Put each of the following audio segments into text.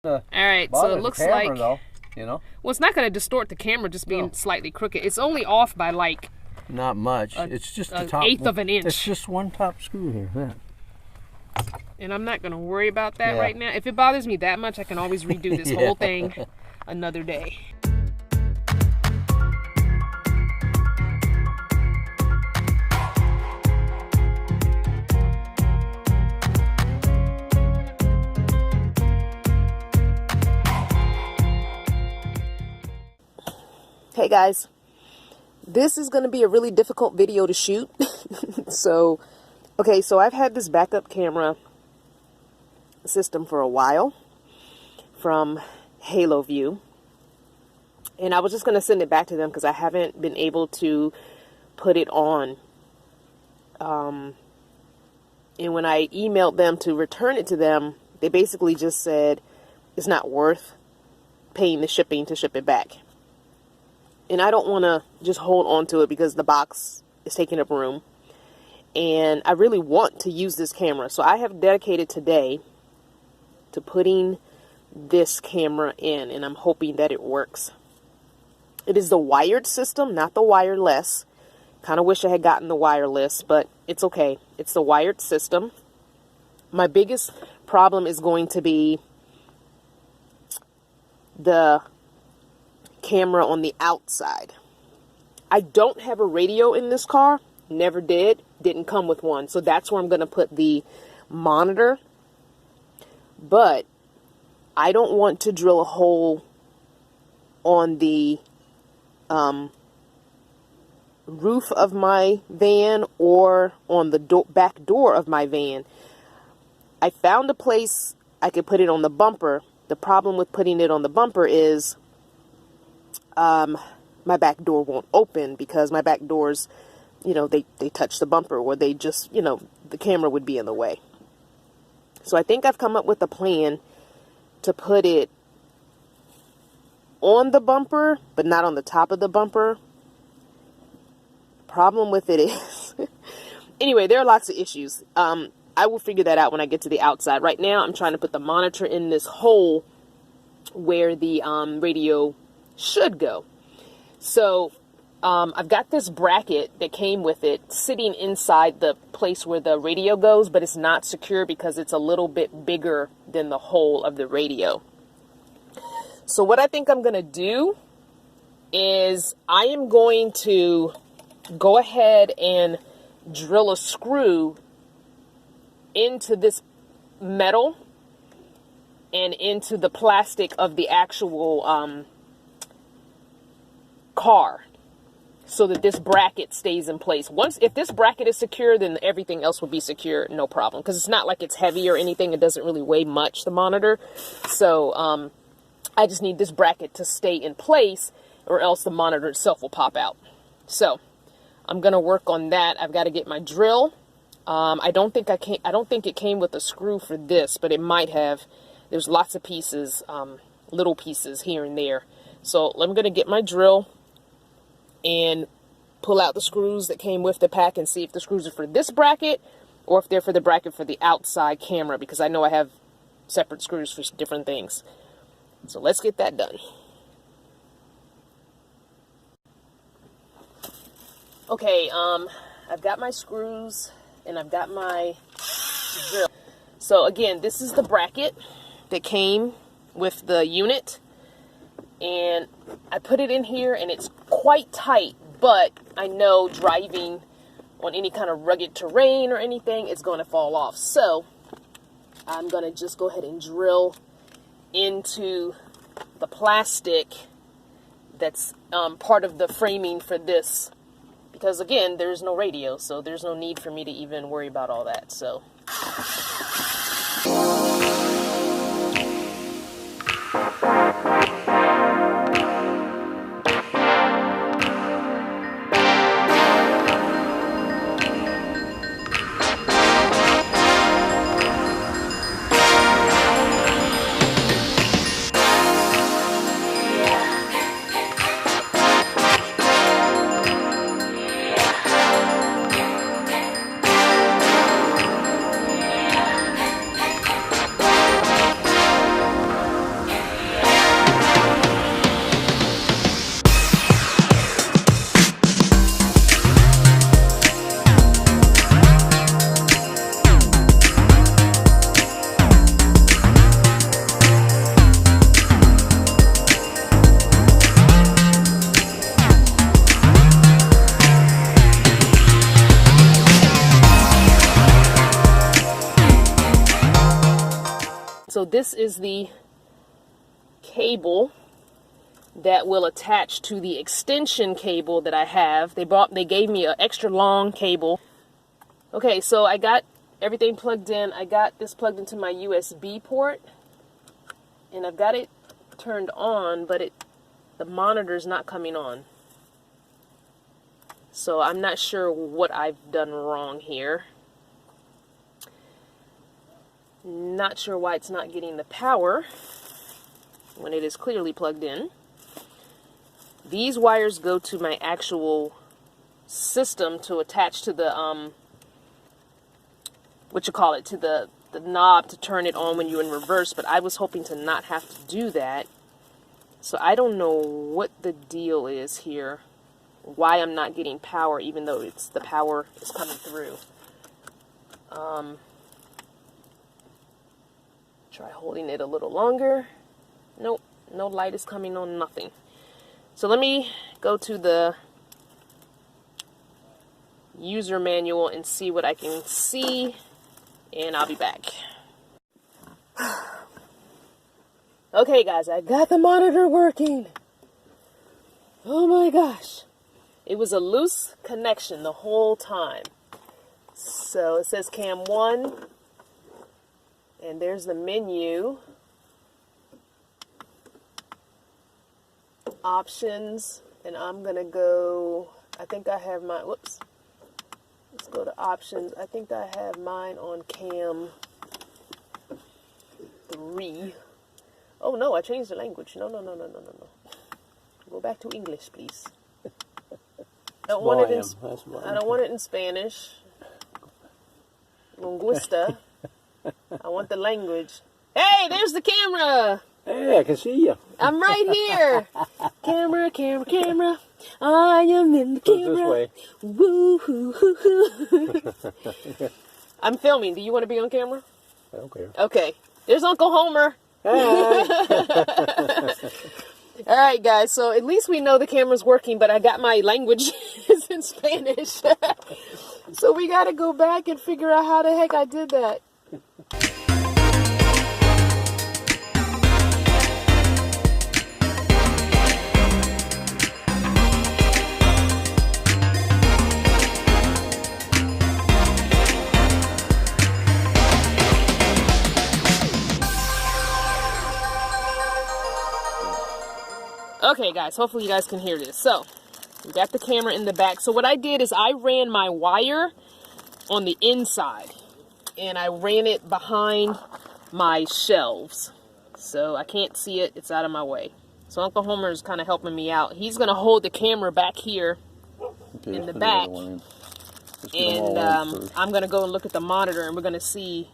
All right, so it looks camera, like, though, you know. Well, it's not going to distort the camera just being slightly crooked. It's only off by like not much. It's just the top eighth of an inch. It's just one top screw here. Yeah. And I'm not going to worry about that right now. If it bothers me that much, I can always redo this whole thing another day. Hey guys, this is going to be a really difficult video to shoot. So I've had this backup camera system for a while from Haloview, and I was just going to send it back to them because I haven't been able to put it on. And when I emailed them to return it to them, they basically just said it's not worth paying the shipping to ship it back. And I don't want to just hold on to it because the box is taking up room. And I really want to use this camera. So I have dedicated today to putting this camera in. And I'm hoping that it works. It is the wired system, not the wireless. Kind of wish I had gotten the wireless, but it's okay. It's the wired system. My biggest problem is going to be the camera on the outside. I don't have a radio in this car. Never did. Didn't come with one. So that's where I'm going to put the monitor. But I don't want to drill a hole on the roof of my van or on the back door of my van. I found a place I could put it on the bumper. The problem with putting it on the bumper is my back door won't open because my back doors, you know, they touch the bumper, or they just, you know, the camera would be in the way. So I think I've come up with a plan to put it on the bumper, but not on the top of the bumper. Problem with it is, anyway, there are lots of issues. I will figure that out when I get to the outside. Right now, I'm trying to put the monitor in this hole where the radio should go. So I've got this bracket that came with it sitting inside the place where the radio goes, but it's not secure because it's a little bit bigger than the hole of the radio. So what I think I'm going to do is I am going to go ahead and drill a screw into this metal and into the plastic of the actual car, so that this bracket stays in place. If this bracket is secure, then everything else will be secure, no problem, because it's not like it's heavy or anything. It doesn't really weigh much, the monitor. So I just need this bracket to stay in place, or else the monitor itself will pop out. So I'm gonna work on that. I've got to get my drill. I don't think it came with a screw for this, but it might have. There's lots of pieces, little pieces here and there. So I'm gonna get my drill and pull out the screws that came with the pack and see if the screws are for this bracket or if they're for the bracket for the outside camera, because I know I have separate screws for different things. So let's get that done. Okay, I've got my screws and I've got my drill. So again, this is the bracket that came with the unit. And I put it in here and it's quite tight, but I know driving on any kind of rugged terrain or anything, it's going to fall off. So I'm going to just go ahead and drill into the plastic that's part of the framing for this. Because again, there's no radio, so there's no need for me to even worry about all that. So this is the cable that will attach to the extension cable that I have. They gave me an extra long cable. Okay, so I got everything plugged in. I got this plugged into my USB port, and I've got it turned on, but the monitor's not coming on. So I'm not sure what I've done wrong here. Not sure why it's not getting the power when it is clearly plugged in. These wires go to my actual system to attach to the to the knob to turn it on when you're in reverse, but I was hoping to not have to do that. So I don't know what the deal is here, why I'm not getting power even though the power is coming through. Try holding it a little longer. Nope, no light is coming on, nothing. So let me go to the user manual and see what I can see, and I'll be back. Okay guys, I got the monitor working. Oh my gosh. It was a loose connection the whole time. So it says cam 1, and there's the menu. Options, and I'm gonna go, I think I have my, whoops, let's go to options. I think I have mine on cam 3. Oh no, I changed the language. No. Go back to English, please. I don't want it in Spanish. Linguista. I want the language. Hey, there's the camera. Hey, I can see you. I'm right here. Camera. I am in the camera. This way. Woo hoo hoo hoo. I'm filming. Do you want to be on camera? I don't care. Okay. There's Uncle Homer. Hi. All right, guys. So at least we know the camera's working, but I got my language in Spanish. So we got to go back and figure out how the heck I did that. Okay guys, hopefully you guys can hear this. So, we got the camera in the back. So what I did is I ran my wire on the inside, and I ran it behind my shelves. So I can't see it, it's out of my way. So Uncle Homer is kind of helping me out. He's going to hold the camera back here in the back. And I'm going to go and look at the monitor, and we're going to see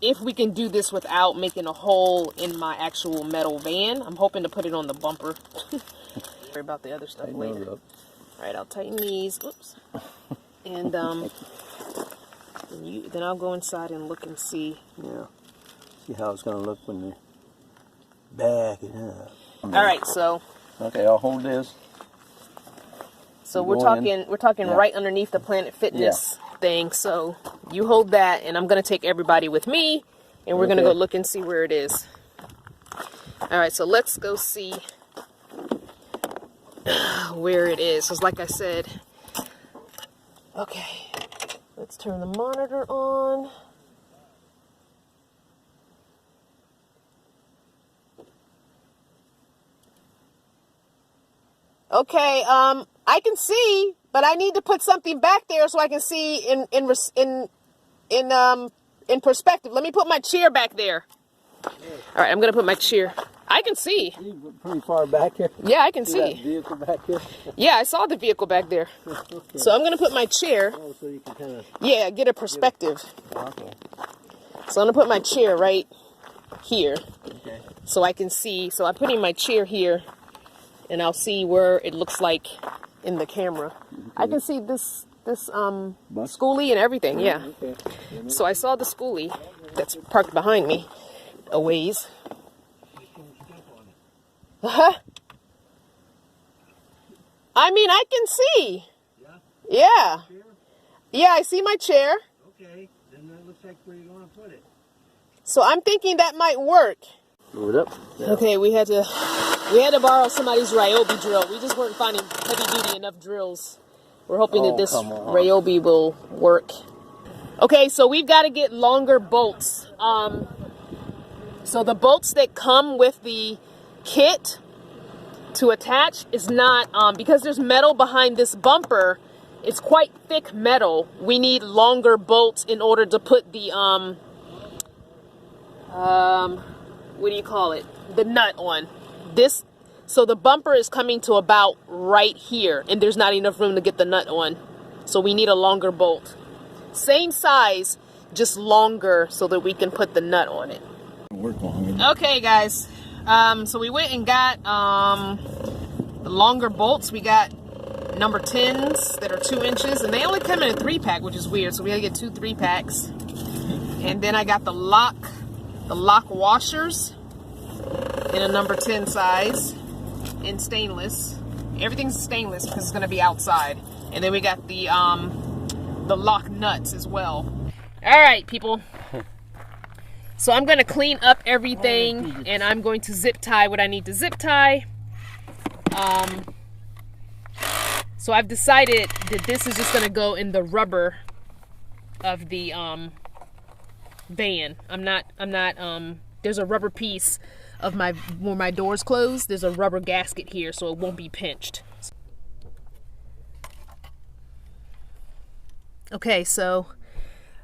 if we can do this without making a hole in my actual metal van. I'm hoping to put it on the bumper. Worry about the other stuff later. Alright, I'll tighten these. Oops. And then I'll go inside and look and see. Yeah. See how it's going to look when you back it up. Alright, so. Okay, I'll hold this. So we're talking right underneath the Planet Fitness thing. So you hold that, and I'm going to take everybody with me, and we're going to go look and see where it is. Alright, so let's go see where it is. Because like I said, okay, let's turn the monitor on. Okay, I can see, but I need to put something back there so I can see in perspective. Let me put my chair back there. All right, I'm gonna put my chair. I can see. Pretty far back here. Yeah, I can see. That vehicle back here. Yeah, I saw the vehicle back there. Okay. So I'm gonna put my chair. Oh, so you can kind of. Yeah, get a perspective. Okay. So I'm gonna put my chair right here. Okay. So I can see. So I'm putting my chair here, and I'll see where it looks like in the camera. I can see this schoolie and everything, yeah. Okay. So I saw the schoolie that's parked behind me a ways. I mean, I can see. Yeah. Yeah, I see my chair. Okay, then that looks like where you're going to put it. So I'm thinking that might work. Move it up. Yeah. Okay, we had to borrow somebody's Ryobi drill. We just weren't finding heavy duty enough drills. We're hoping that this Ryobi will work. Okay, so we've got to get longer bolts. So the bolts that come with the kit to attach is not, because there's metal behind this bumper, it's quite thick metal. We need longer bolts in order to put the, what do you call it? The nut on. So the bumper is coming to about right here, and there's not enough room to get the nut on. So we need a longer bolt. Same size, just longer so that we can put the nut on it. Okay, guys. So we went and got the longer bolts. We got number 10s that are 2 inches, and they only come in a 3-pack, which is weird. So we gotta get 2 3-packs. And then I got the lock washers in a number 10 size in stainless. Everything's stainless because it's gonna be outside. And then we got the lock nuts as well. All right, people. So I'm gonna clean up everything, and I'm going to zip tie what I need to zip tie. So I've decided that this is just gonna go in the rubber of the van. I'm not. There's a rubber piece of where my door's closed. There's a rubber gasket here, so it won't be pinched. Okay, so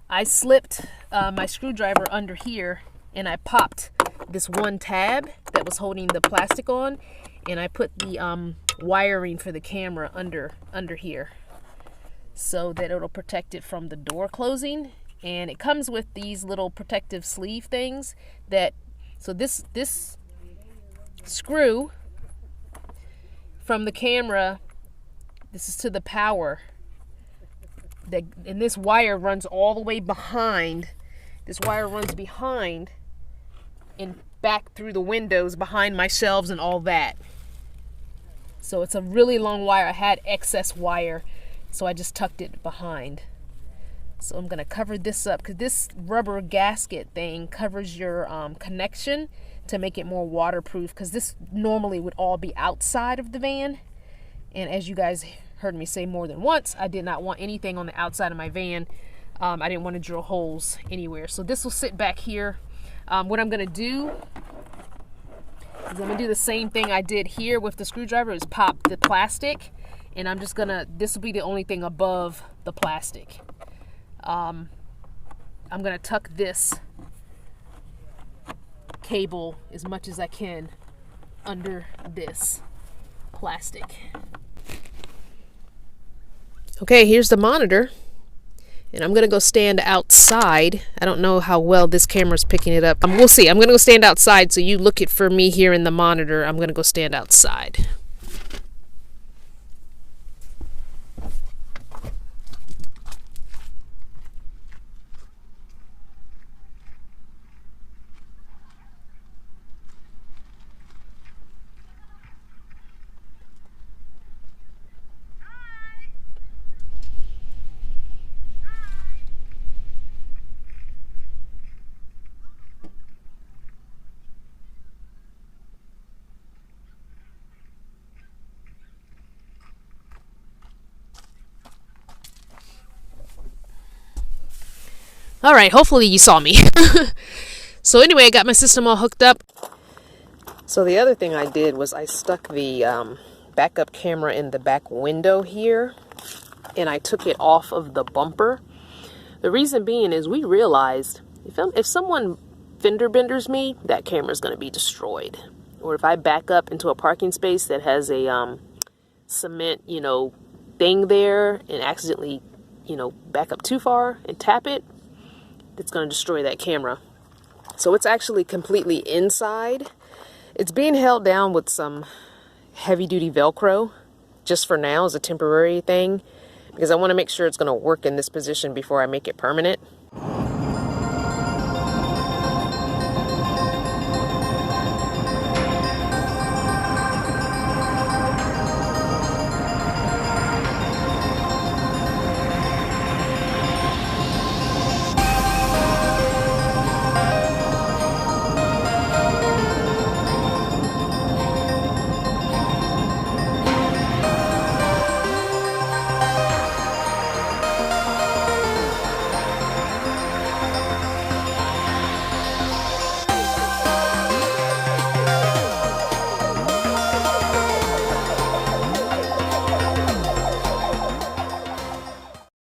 I slipped my screwdriver under here, and I popped this one tab that was holding the plastic on, and I put the wiring for the camera under here so that it'll protect it from the door closing. And it comes with these little protective sleeve things so this screw from the camera, this is to the power, and this wire runs all the way behind. This wire runs behind and back through the windows behind my shelves and all that. So it's a really long wire. I had excess wire, so I just tucked it behind. So I'm gonna cover this up because this rubber gasket thing covers your connection to make it more waterproof, because this normally would all be outside of the van. And as you guys heard me say more than once, I did not want anything on the outside of my van. I didn't want to drill holes anywhere. So this will sit back here. What I'm gonna do is I'm gonna do the same thing I did here with the screwdriver, is pop the plastic, and I'm just gonna, this will be the only thing above the plastic. I'm gonna tuck this cable as much as I can under this plastic. Okay, here's the monitor, and I'm gonna go stand outside. I don't know how well this camera's picking it up. We'll see. I'm gonna go stand outside, so you look it for me here in the monitor. I'm gonna go stand outside. All right, hopefully you saw me. So anyway, I got my system all hooked up. So the other thing I did was I stuck the backup camera in the back window here, and I took it off of the bumper. The reason being is we realized if someone fender benders me, that camera's going to be destroyed. Or if I back up into a parking space that has a cement, thing there, and accidentally, back up too far and tap it, it's going to destroy that camera. So it's actually completely inside. It's being held down with some heavy-duty Velcro, just for now as a temporary thing, because I want to make sure it's going to work in this position before I make it permanent.